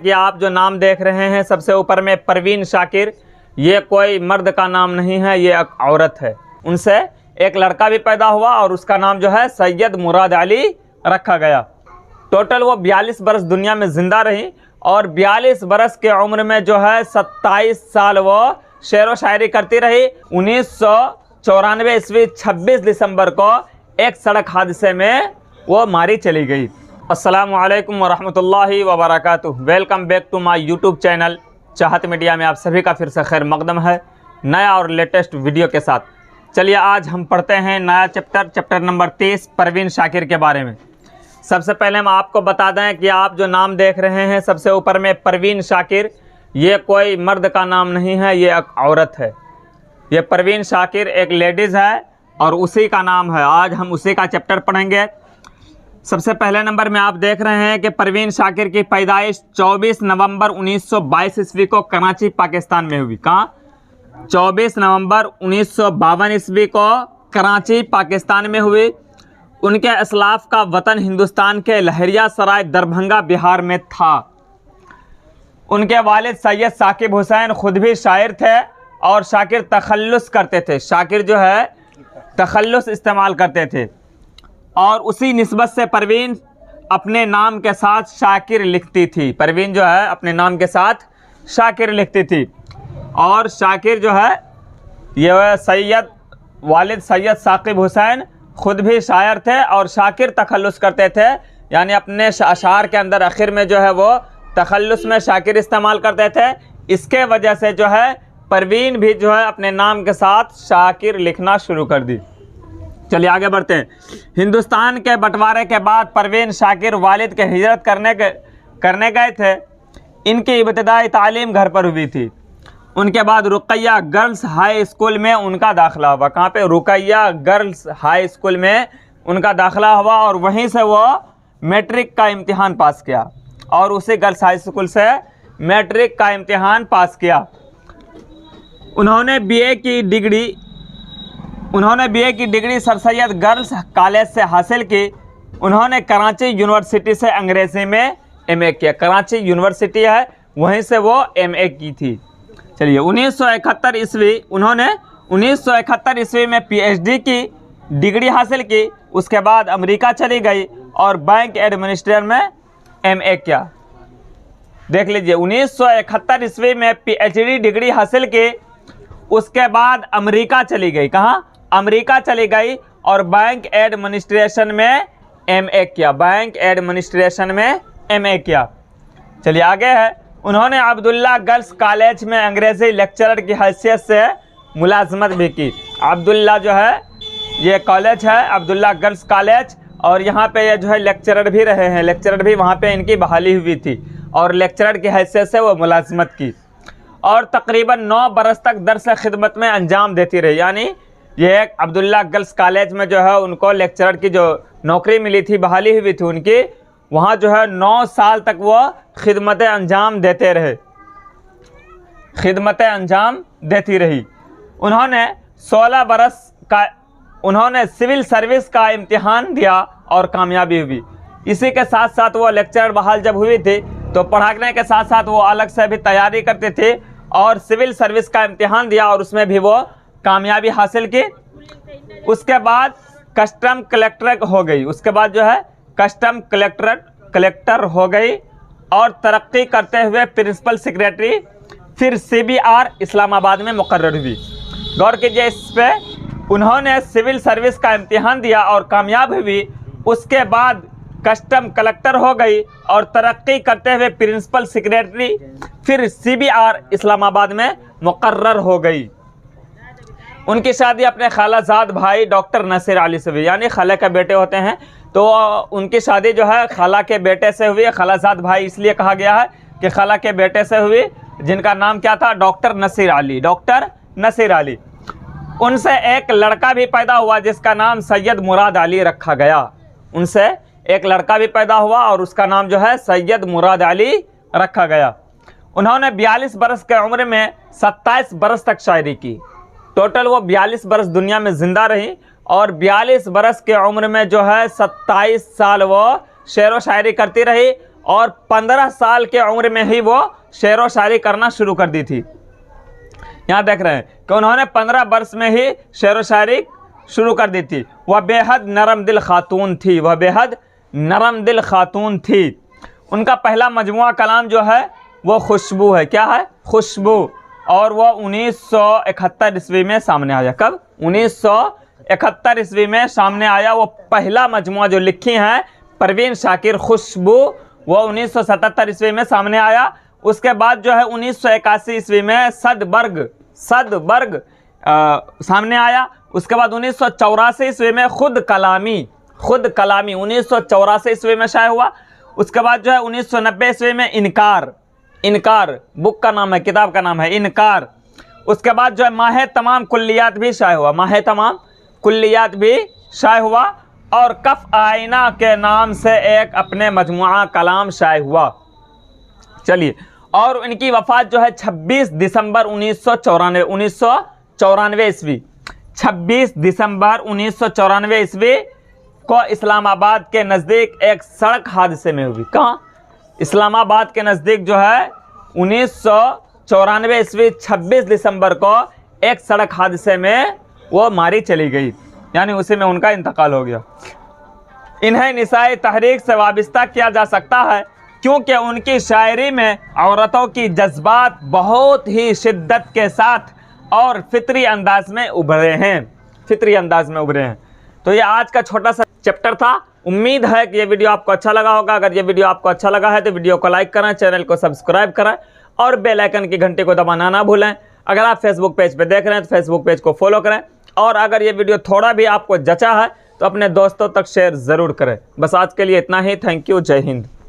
कि आप जो नाम देख रहे हैं सबसे ऊपर में परवीन शाकिर, ये कोई मर्द का नाम नहीं है, ये एक औरत है। उनसे एक लड़का भी पैदा हुआ और उसका नाम जो है सैयद मुराद अली रखा गया। टोटल वो 42 बरस दुनिया में ज़िंदा रही और 42 बरस के उम्र में जो है 27 साल वो शेर व शायरी करती रही। 1994 ईस्वी 26 दिसंबर को एक सड़क हादसे में वो मारी चली गई। अस्सलामु अलैकुम वरहमतुल्लाहि वबरकातुहू। Welcome back to my YouTube channel Chahat media में आप सभी का फिर से खैर मकदम है नया और लेटेस्ट वीडियो के साथ। चलिए आज हम पढ़ते हैं नया चैप्टर नंबर 30 परवीन शाकिर के बारे में। सबसे पहले हम आपको बता दें कि आप जो नाम देख रहे हैं सबसे ऊपर में परवीन शाकिर, ये कोई मर्द का नाम नहीं है, ये एक औरत है। ये परवीन शाकिर एक लेडीज़ है और उसी का नाम है। आज हम उसी का चैप्टर पढ़ेंगे। सबसे पहले नंबर में आप देख रहे हैं कि परवीन शाकिर की पैदाइश 24 नवंबर 1922 ईस्वी को कराची पाकिस्तान में हुई। कहाँ? 24 नवंबर 1952 ईस्वी को कराची पाकिस्तान में हुई। उनके असलाफ का वतन हिंदुस्तान के लहरिया सराय दरभंगा बिहार में था। उनके वालिद सैयद साकिब हुसैन खुद भी शायर थे और शाकिर तखल्लुस करते थे। शाकिर जो है तखल्लुस इस्तेमाल करते थे और उसी निस्बत से परवीन अपने नाम के साथ शाकिर लिखती थी। परवीन जो है अपने नाम के साथ शाकिर लिखती थी और शाकिर जो है ये वालिद सैयद साकिब हुसैन खुद भी शायर थे और शाकिर तखल्लुस करते थे, यानी अपने अशार के अंदर आखिर में जो है वो तखल्लुस में शाकिर इस्तेमाल करते थे। इसके वजह से जो है परवीन भी जो है अपने नाम के साथ शाकिर लिखना शुरू कर दी। चलिए आगे बढ़ते हैं। हिंदुस्तान के बंटवारे के बाद परवीन शाकिर वालिद के हिजरत करने गए थे। इनकी इब्तिदाई तालीम घर पर हुई थी। उनके बाद रुकैया गर्ल्स हाई स्कूल में उनका दाखिला हुआ। कहाँ पे? रुकैया गर्ल्स हाई स्कूल में उनका दाखिला हुआ और वहीं से वो मैट्रिक का इम्तिहान पास किया और उसी गर्ल्स हाई स्कूल से मैट्रिक का इम्तिहान पास किया। उन्होंने बीए की degree sir Syed girls college से हासिल की। उन्होंने कराची यूनिवर्सिटी से अंग्रेज़ी में एमए किया। कराची यूनिवर्सिटी है, वहीं से वो एमए की थी। चलिए 1971 ईस्वी में पीएचडी की डिग्री हासिल की। उसके बाद अमेरिका चली गई और बैंक एडमिनिस्ट्रेशन में एमए किया। देख लीजिए 1971 ईस्वी में पीएचडी डिग्री हासिल की। उसके बाद अमेरिका चली गई। कहाँ? अमेरिका चली गई और बैंक एडमिनिस्ट्रेशन में एमए किया। बैंक एडमिनिस्ट्रेशन में एमए किया। चलिए आगे है। उन्होंने अब्दुल्ला गर्ल्स कॉलेज में अंग्रेज़ी लेक्चरर की हैसियत से मुलाजमत भी की। अब्दुल्ला जो है ये कॉलेज है, अब्दुल्ला गर्ल्स कॉलेज, और यहाँ पे ये जो है लेक्चरर भी रहे हैं। लेक्चरर भी वहाँ पे इनकी बहाली हुई थी और लेक्चरर की हैसियत से वो मुलाजमत की और तकरीबन 9 बरस तक दर्स खिदमत में अंजाम देती रही। यानी ये एक अब्दुल्ला गर्ल्स कॉलेज में जो है उनको लेक्चरर की जो नौकरी मिली थी, बहाली हुई थी उनकी, वहाँ जो है 9 साल तक वो खिदमत अंजाम देते रहे, खिदमत अंजाम देती रही। उन्होंने 16 बरस का सिविल सर्विस का इम्तिहान दिया और कामयाबी हुई। इसी के साथ साथ वो लेक्चरर बहाल जब हुई थी तो पढ़ाने के साथ साथ वो अलग से भी तैयारी करते थे और सिविल सर्विस का इम्तिहान दिया और उसमें भी वो कामयाबी हासिल की। उसके बाद कस्टम कलेक्टर हो गई। उसके बाद जो है कस्टम कलेक्टर हो गई और तरक्की करते हुए प्रिंसिपल सेक्रेटरी, फिर सीबीआर इस्लामाबाद में मुकर्रर हुई। गौर कीजिए इस पे, उन्होंने सिविल सर्विस का इम्तिहान दिया और कामयाब हुई। उसके बाद कस्टम कलेक्टर हो गई और तरक्की करते हुए प्रिंसिपल सेक्रेटरी, फिर सीबीआर इस्लामाबाद में मुकर्रर हो गई। उनकी शादी अपने खालाजाद भाई डॉक्टर नसीर अली से हुई। यानी खाला के बेटे होते हैं तो उनकी शादी जो है खाला के बेटे से हुई। खालाजाद भाई इसलिए कहा गया है कि खाला के बेटे से हुई, जिनका नाम क्या था? डॉक्टर नसीर अली। डॉक्टर नसीर अली। उनसे एक लड़का भी पैदा हुआ जिसका नाम सैयद मुराद अली रखा गया। उनसे एक लड़का भी पैदा हुआ और उसका नाम जो है सैयद मुराद अली रखा गया। उन्होंने 42 बरस के उम्र में 27 बरस तक शायरी की। टोटल वो 42 बरस दुनिया में ज़िंदा रही और 42 बरस के उम्र में जो है 27 साल वो शेर व शायरी करती रही और 15 साल के उम्र में ही वो शेर व शायरी करना शुरू कर दी थी। यहाँ देख रहे हैं कि उन्होंने 15 वर्ष में ही शेर व शायरी शुरू कर दी थी। वह बेहद नरम दिल खातून थी, वह बेहद नरम दिल खातून थी। उनका पहला मजमुआ कलाम जो है वो खुशबू है। क्या है? खुशबू। और वह 1971 ईस्वी में सामने आया। कब? 1971 ईस्वी में सामने आया। वो पहला मजमुआ जो लिखी हैं परवीन शाकिर, खुशबू, वो 1977 ईस्वी में सामने आया। उसके बाद जो है 1981 ईस्वी में सदबर्ग सामने आया। उसके बाद 1984 ईस्वी में खुद कलामी 1984 ईस्वी में शाये हुआ। उसके बाद जो है 1990 ईस्वी में इनकार बुक का नाम है, किताब का नाम है इनकार। उसके बाद जो है माहे तमाम कुल्लियात भी शाये हुआ, माहे तमाम कुल्लियात भी शाये हुआ। और कफ आईना के नाम से एक अपने मजमुआ कलाम शाये हुआ। चलिए, और इनकी वफ़ात जो है 26 दिसंबर 1994 ईस्वी, 26 दिसंबर 1994 ईस्वी को इस्लामाबाद के नज़दीक एक सड़क हादसे में हुई। कहाँ? इस्लामाबाद के नज़दीक जो है 1994 ईस्वी 26 दिसंबर को एक सड़क हादसे में वो मारी चली गई, यानी उसी में उनका इंतकाल हो गया। इन्हें निसाई तहरीक से वाबस्ता किया जा सकता है क्योंकि उनकी शायरी में औरतों की जज्बात बहुत ही शिद्दत के साथ और फितरी अंदाज में उभरे हैं। तो ये आज का छोटा सा चैप्टर था। उम्मीद है कि ये वीडियो आपको अच्छा लगा होगा। अगर ये वीडियो आपको अच्छा लगा है तो वीडियो को लाइक करें, चैनल को सब्सक्राइब करें और बेल आइकन की घंटी को दबाना ना भूलें। अगर आप फेसबुक पेज पे देख रहे हैं तो फेसबुक पेज को फॉलो करें। और अगर ये वीडियो थोड़ा भी आपको जचा है तो अपने दोस्तों तक शेयर ज़रूर करें। बस आज के लिए इतना ही। Thank you. जय हिंद।